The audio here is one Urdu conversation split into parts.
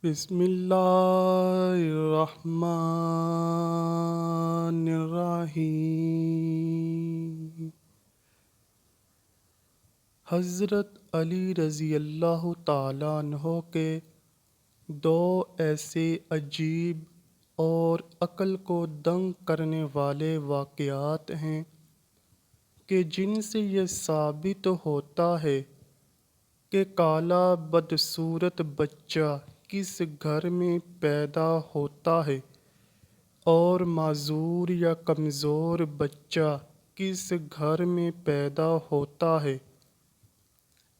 بسم اللہ الرحمن الرحیم۔ حضرت علی رضی اللہ تعالیٰ عنہ کے دو ایسے عجیب اور عقل کو دنگ کرنے والے واقعات ہیں کہ جن سے یہ ثابت ہوتا ہے کہ کالا بدصورت بچہ کس گھر میں پیدا ہوتا ہے اور معذور یا کمزور بچہ کس گھر میں پیدا ہوتا ہے۔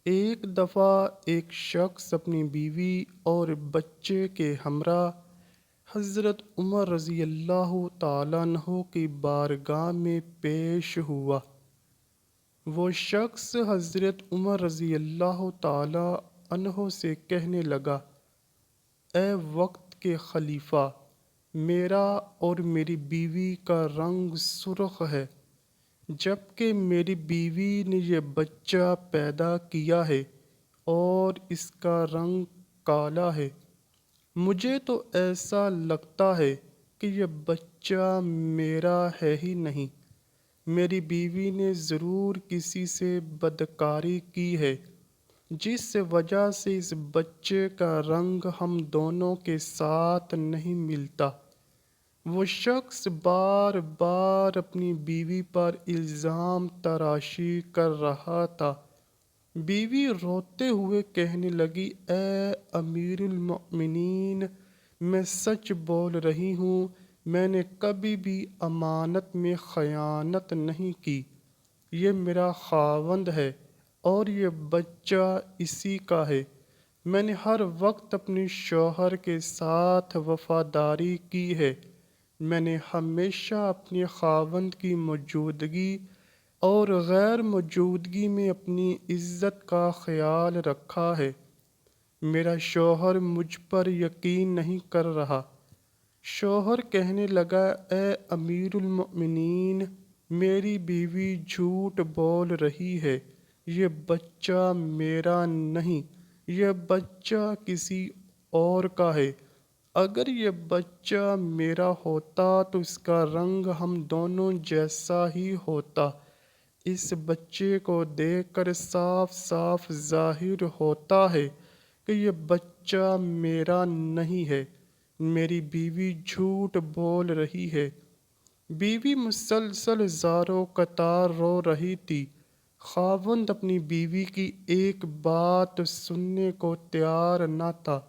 ایک دفعہ ایک شخص اپنی بیوی اور بچے کے ہمراہ حضرت عمر رضی اللہ تعالیٰ عنہ کی بارگاہ میں پیش ہوا۔ وہ شخص حضرت عمر رضی اللہ تعالیٰ عنہ سے کہنے لگا، اے وقت کے خلیفہ، میرا اور میری بیوی کا رنگ سرخ ہے، جبکہ میری بیوی نے یہ بچہ پیدا کیا ہے اور اس کا رنگ کالا ہے۔ مجھے تو ایسا لگتا ہے کہ یہ بچہ میرا ہے ہی نہیں، میری بیوی نے ضرور کسی سے بدکاری کی ہے، جس وجہ سے اس بچے کا رنگ ہم دونوں کے ساتھ نہیں ملتا۔ وہ شخص بار بار اپنی بیوی پر الزام تراشی کر رہا تھا۔ بیوی روتے ہوئے کہنے لگی، اے امیر المؤمنین، میں سچ بول رہی ہوں، میں نے کبھی بھی امانت میں خیانت نہیں کی، یہ میرا خاوند ہے اور یہ بچہ اسی کا ہے۔ میں نے ہر وقت اپنے شوہر کے ساتھ وفاداری کی ہے، میں نے ہمیشہ اپنے خاوند کی موجودگی اور غیر موجودگی میں اپنی عزت کا خیال رکھا ہے۔ میرا شوہر مجھ پر یقین نہیں کر رہا۔ شوہر کہنے لگا، اے امیر المؤمنین، میری بیوی جھوٹ بول رہی ہے، یہ بچہ میرا نہیں، یہ بچہ کسی اور کا ہے۔ اگر یہ بچہ میرا ہوتا تو اس کا رنگ ہم دونوں جیسا ہی ہوتا۔ اس بچے کو دیکھ کر صاف صاف ظاہر ہوتا ہے کہ یہ بچہ میرا نہیں ہے، میری بیوی جھوٹ بول رہی ہے۔ بیوی مسلسل زاروں قطار رو رہی تھی۔ خاوند اپنی بیوی کی ایک بات سننے کو تیار نہ تھا۔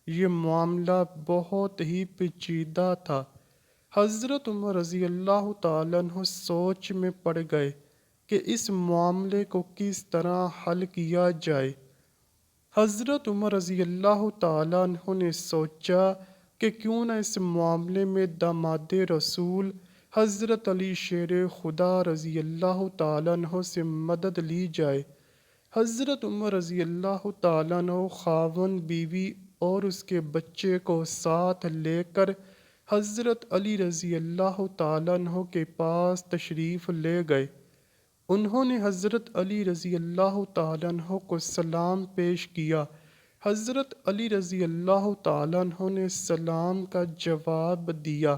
یہ معاملہ بہت ہی پیچیدہ تھا۔ حضرت عمر رضی اللہ تعالیٰ عنہ سوچ میں پڑ گئے کہ اس معاملے کو کس طرح حل کیا جائے۔ حضرت عمر رضی اللہ تعالیٰ عنہ نے سوچا کہ کیوں نہ اس معاملے میں داماد رسول حضرت علی شیر خدا رضی اللہ تعالیٰ عنہ سے مدد لی جائے۔ حضرت عمر رضی اللہ تعالیٰ عنہ خاوند، بیوی اور اس کے بچے کو ساتھ لے کر حضرت علی رضی اللہ تعالیٰ عنہ کے پاس تشریف لے گئے۔ انہوں نے حضرت علی رضی اللہ تعالیٰ عنہ کو سلام پیش کیا۔ حضرت علی رضی اللہ تعالیٰ عنہ نے سلام کا جواب دیا۔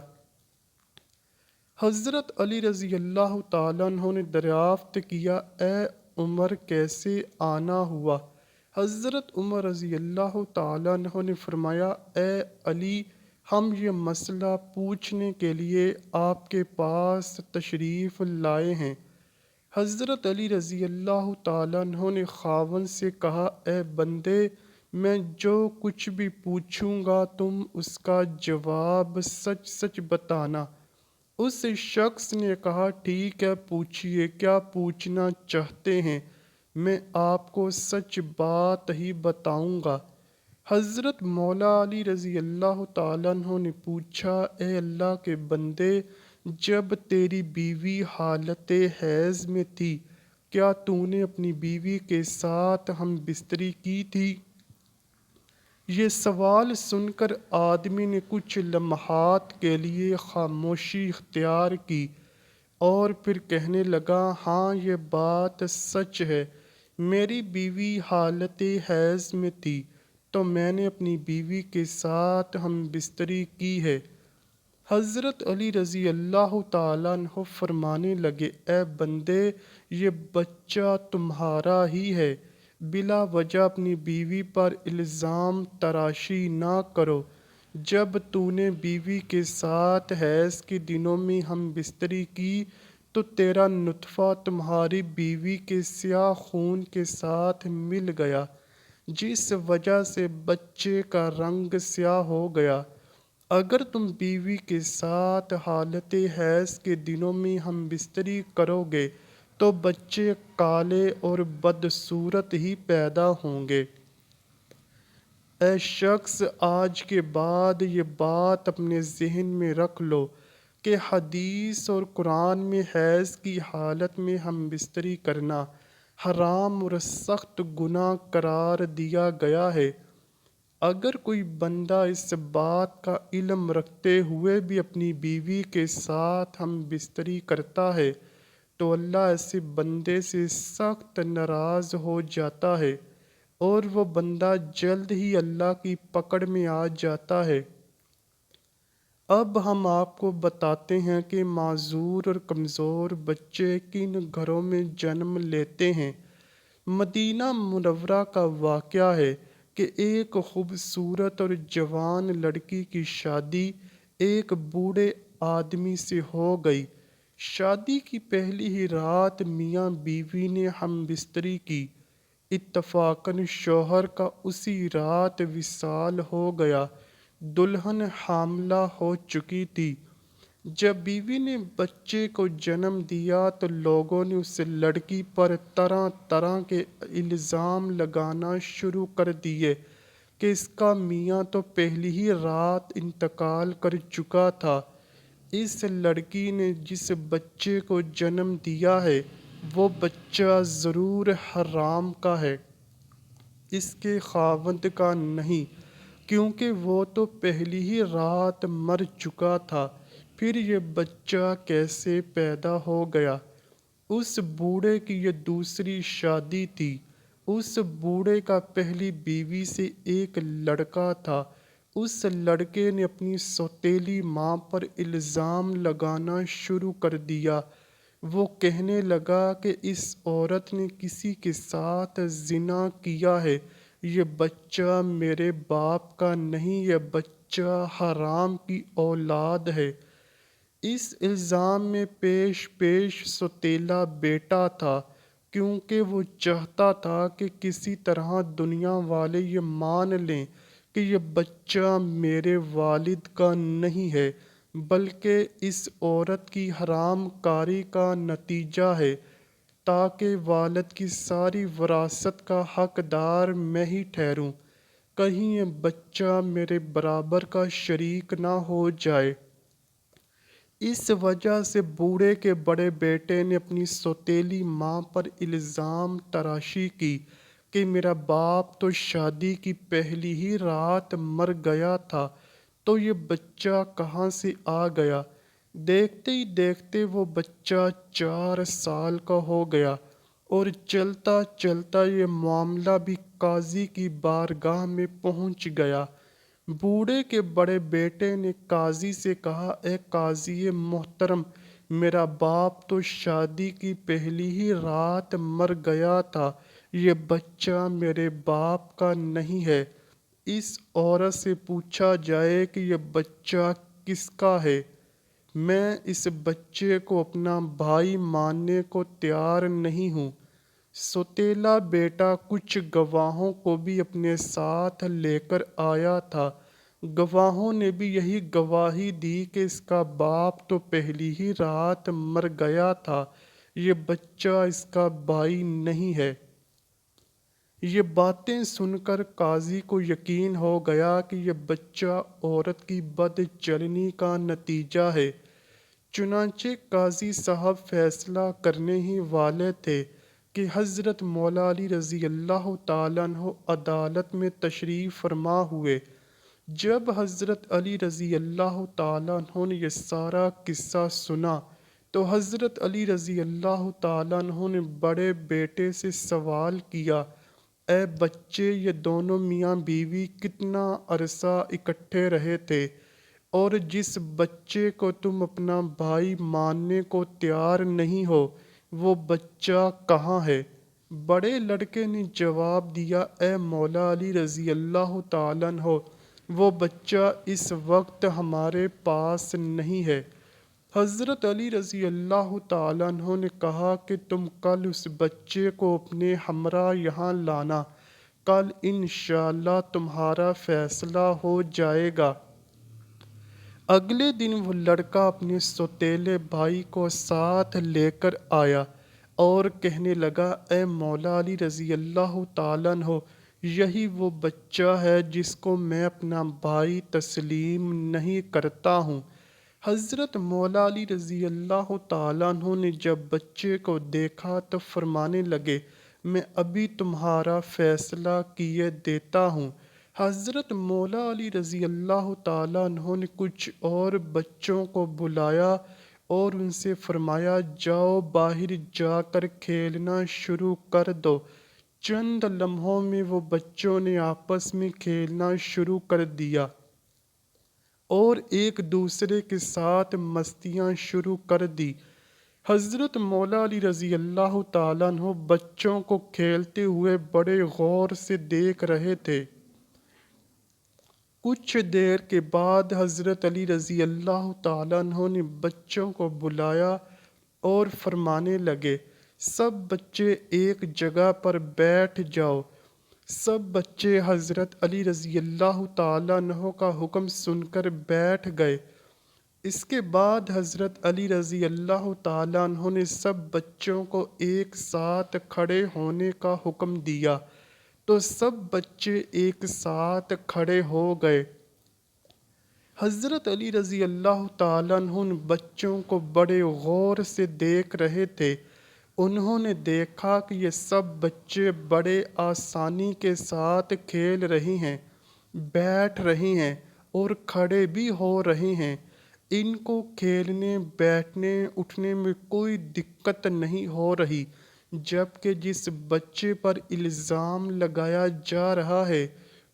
حضرت علی رضی اللہ تعالیٰ عنہ نے دریافت کیا، اے عمر، کیسے آنا ہوا؟ حضرت عمر رضی اللہ تعالیٰ عنہ نے فرمایا، اے علی، ہم یہ مسئلہ پوچھنے کے لیے آپ کے پاس تشریف لائے ہیں۔ حضرت علی رضی اللہ تعالیٰ عنہ نے خاوند سے کہا، اے بندے، میں جو کچھ بھی پوچھوں گا تم اس کا جواب سچ سچ بتانا۔ اس شخص نے کہا، ٹھیک ہے، پوچھئے، کیا پوچھنا چاہتے ہیں؟ میں آپ کو سچ بات ہی بتاؤں گا۔ حضرت مولا علی رضی اللہ تعالیٰ عنہ نے پوچھا، اے اللہ کے بندے، جب تیری بیوی حالت حیض میں تھی، کیا تو نے اپنی بیوی کے ساتھ ہم بستری کی تھی؟ یہ سوال سن کر آدمی نے کچھ لمحات کے لیے خاموشی اختیار کی اور پھر کہنے لگا، ہاں، یہ بات سچ ہے، میری بیوی حالت حیض میں تھی۔ تو میں نے اپنی بیوی کے ساتھ ہم بستری کی ہے۔ حضرت علی رضی اللہ تعالیٰ عنہ فرمانے لگے، اے بندے، یہ بچہ تمہارا ہی ہے، بلا وجہ اپنی بیوی پر الزام تراشی نہ کرو۔ جب تو نے بیوی کے ساتھ حیض کے دنوں میں ہم بستری کی تو تیرا نطفہ تمہاری بیوی کے سیاہ خون کے ساتھ مل گیا، جس وجہ سے بچے کا رنگ سیاہ ہو گیا۔ اگر تم بیوی کے ساتھ حالت حیض کے دنوں میں ہم بستری کرو گے تو بچے کالے اور بدصورت ہی پیدا ہوں گے۔ اے شخص، آج کے بعد یہ بات اپنے ذہن میں رکھ لو کہ حدیث اور قرآن میں حیض کی حالت میں ہم بستری کرنا حرام اور سخت گناہ قرار دیا گیا ہے۔ اگر کوئی بندہ اس بات کا علم رکھتے ہوئے بھی اپنی بیوی کے ساتھ ہم بستری کرتا ہے تو اللہ ایسے بندے سے سخت ناراض ہو جاتا ہے اور وہ بندہ جلد ہی اللہ کی پکڑ میں آ جاتا ہے۔ اب ہم آپ کو بتاتے ہیں کہ معذور اور کمزور بچے کن گھروں میں جنم لیتے ہیں۔ مدینہ منورہ کا واقعہ ہے کہ ایک خوبصورت اور جوان لڑکی کی شادی ایک بوڑھے آدمی سے ہو گئی۔ شادی کی پہلی ہی رات میاں بیوی نے ہم بستری کی۔ اتفاقاً شوہر کا اسی رات وصال ہو گیا۔ دلہن حاملہ ہو چکی تھی۔ جب بیوی نے بچے کو جنم دیا تو لوگوں نے اس لڑکی پر طرح طرح کے الزام لگانا شروع کر دیے کہ اس کا میاں تو پہلی ہی رات انتقال کر چکا تھا۔ اس لڑکی نے جس بچے کو جنم دیا ہے وہ بچہ ضرور حرام کا ہے، اس کے خاوند کا نہیں، کیونکہ وہ تو پہلی ہی رات مر چکا تھا، پھر یہ بچہ کیسے پیدا ہو گیا؟ اس بوڑھے کی یہ دوسری شادی تھی۔ اس بوڑھے کا پہلی بیوی سے ایک لڑکا تھا۔ اس لڑکے نے اپنی سوتیلی ماں پر الزام لگانا شروع کر دیا۔ وہ کہنے لگا کہ اس عورت نے کسی کے ساتھ زنا کیا ہے، یہ بچہ میرے باپ کا نہیں، یہ بچہ حرام کی اولاد ہے۔ اس الزام میں پیش پیش سوتیلا بیٹا تھا، کیونکہ وہ چاہتا تھا کہ کسی طرح دنیا والے یہ مان لیں کہ یہ بچہ میرے والد کا نہیں ہے، بلکہ اس عورت کی حرام کاری کا نتیجہ ہے، تاکہ والد کی ساری وراثت کا حقدار میں ہی ٹھہروں، کہیں یہ بچہ میرے برابر کا شریک نہ ہو جائے۔ اس وجہ سے بوڑھے کے بڑے بیٹے نے اپنی سوتیلی ماں پر الزام تراشی کی کہ میرا باپ تو شادی کی پہلی ہی رات مر گیا تھا، تو یہ بچہ کہاں سے آ گیا؟ دیکھتے ہی دیکھتے وہ بچہ 4 سال کا ہو گیا اور چلتا چلتا یہ معاملہ بھی قاضی کی بارگاہ میں پہنچ گیا۔ بوڑھے کے بڑے بیٹے نے قاضی سے کہا، اے قاضی محترم، میرا باپ تو شادی کی پہلی ہی رات مر گیا تھا، یہ بچہ میرے باپ کا نہیں ہے۔ اس عورت سے پوچھا جائے کہ یہ بچہ کس کا ہے۔ میں اس بچے کو اپنا بھائی ماننے کو تیار نہیں ہوں۔ سوتیلا بیٹا کچھ گواہوں کو بھی اپنے ساتھ لے کر آیا تھا۔ گواہوں نے بھی یہی گواہی دی کہ اس کا باپ تو پہلی ہی رات مر گیا تھا، یہ بچہ اس کا بھائی نہیں ہے۔ یہ باتیں سن کر قاضی کو یقین ہو گیا کہ یہ بچہ عورت کی بد چلنی کا نتیجہ ہے۔ چنانچہ قاضی صاحب فیصلہ کرنے ہی والے تھے کہ حضرت مولا علی رضی اللہ تعالیٰ عنہ عدالت میں تشریف فرما ہوئے۔ جب حضرت علی رضی اللہ تعالیٰ عنہ نے یہ سارا قصہ سنا تو حضرت علی رضی اللہ تعالیٰ عنہ نے بڑے بیٹے سے سوال کیا، اے بچے، یہ دونوں میاں بیوی کتنا عرصہ اکٹھے رہے تھے، اور جس بچے کو تم اپنا بھائی ماننے کو تیار نہیں ہو وہ بچہ کہاں ہے؟ بڑے لڑکے نے جواب دیا، اے مولا علی رضی اللہ تعالیٰ عنہ، وہ بچہ اس وقت ہمارے پاس نہیں ہے۔ حضرت علی رضی اللہ تعالیٰ عنہ نے کہا کہ تم کل اس بچے کو اپنے ہمراہ یہاں لانا، کل انشاءاللہ تمہارا فیصلہ ہو جائے گا۔ اگلے دن وہ لڑکا اپنے سوتیلے بھائی کو ساتھ لے کر آیا اور کہنے لگا، اے مولا علی رضی اللہ تعالیٰ عنہ، یہی وہ بچہ ہے جس کو میں اپنا بھائی تسلیم نہیں کرتا ہوں۔ حضرت مولا علی رضی اللہ تعالیٰ عنہ نے جب بچے کو دیکھا تو فرمانے لگے، میں ابھی تمہارا فیصلہ کیے دیتا ہوں۔ حضرت مولا علی رضی اللہ تعالیٰ عنہ نے کچھ اور بچوں کو بلایا اور ان سے فرمایا، جاؤ باہر جا کر کھیلنا شروع کر دو۔ چند لمحوں میں وہ بچوں نے آپس میں کھیلنا شروع کر دیا اور ایک دوسرے کے ساتھ مستیاں شروع کر دی۔ حضرت مولا علی رضی اللہ تعالیٰ عنہ بچوں کو کھیلتے ہوئے بڑے غور سے دیکھ رہے تھے۔ کچھ دیر کے بعد حضرت علی رضی اللہ تعالیٰ عنہ نے بچوں کو بلایا اور فرمانے لگے، سب بچے ایک جگہ پر بیٹھ جاؤ۔ سب بچے حضرت علی رضی اللہ تعالیٰ عنہ کا حکم سن کر بیٹھ گئے۔ اس کے بعد حضرت علی رضی اللہ تعالیٰ عنہ نے سب بچوں کو ایک ساتھ کھڑے ہونے کا حکم دیا تو سب بچے ایک ساتھ کھڑے ہو گئے۔ حضرت علی رضی اللہ تعالیٰ عنہ بچوں کو بڑے غور سے دیکھ رہے تھے۔ انہوں نے دیکھا کہ یہ سب بچے بڑے آسانی کے ساتھ کھیل رہے ہیں، بیٹھ رہے ہیں اور کھڑے بھی ہو رہے ہیں۔ ان کو کھیلنے، بیٹھنے، اٹھنے میں کوئی دقت نہیں ہو رہی، جبکہ جس بچے پر الزام لگایا جا رہا ہے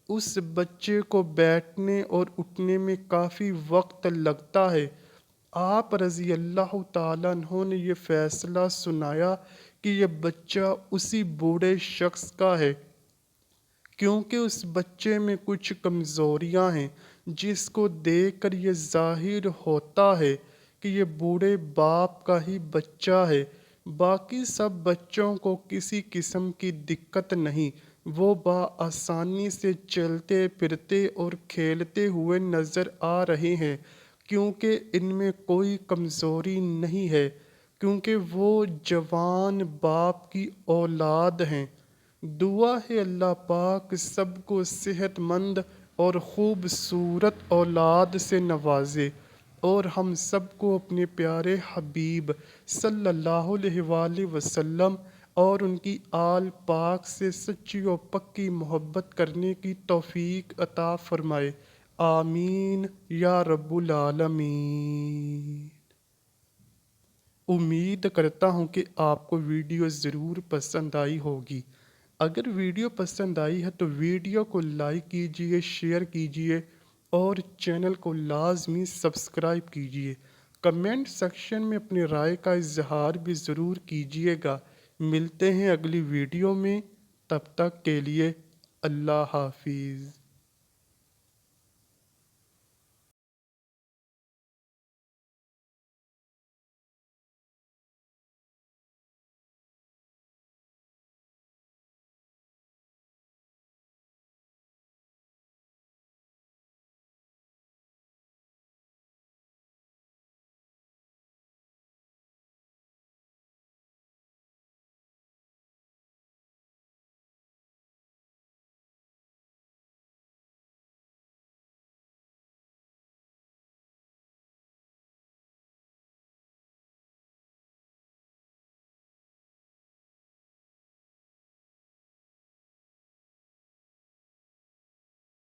اس بچے کو بیٹھنے اور اٹھنے میں کافی وقت لگتا ہے۔ آپ رضی اللہ تعالیٰ عنہ نے یہ فیصلہ سنایا کہ یہ بچہ اسی بوڑھے شخص کا ہے، کیونکہ اس بچے میں کچھ کمزوریاں ہیں جس کو دیکھ کر یہ ظاہر ہوتا ہے کہ یہ بوڑھے باپ کا ہی بچہ ہے۔ باقی سب بچوں کو کسی قسم کی دقت نہیں، وہ بآسانی سے چلتے پھرتے اور کھیلتے ہوئے نظر آ رہے ہیں، کیونکہ ان میں کوئی کمزوری نہیں ہے، کیونکہ وہ جوان باپ کی اولاد ہیں۔ دعا ہے اللہ پاک سب کو صحت مند اور خوبصورت اولاد سے نوازے اور ہم سب کو اپنے پیارے حبیب صلی اللہ علیہ وآلہ وسلم اور ان کی آل پاک سے سچی و پکی محبت کرنے کی توفیق عطا فرمائے، آمین یا رب العالمین۔ امید کرتا ہوں کہ آپ کو ویڈیو ضرور پسند آئی ہوگی۔ اگر ویڈیو پسند آئی ہے تو ویڈیو کو لائک کیجئے، شیئر کیجئے اور چینل کو لازمی سبسکرائب کیجئے۔ کمنٹ سیکشن میں اپنی رائے کا اظہار بھی ضرور کیجئے گا۔ ملتے ہیں اگلی ویڈیو میں، تب تک کے لیے اللہ حافظ۔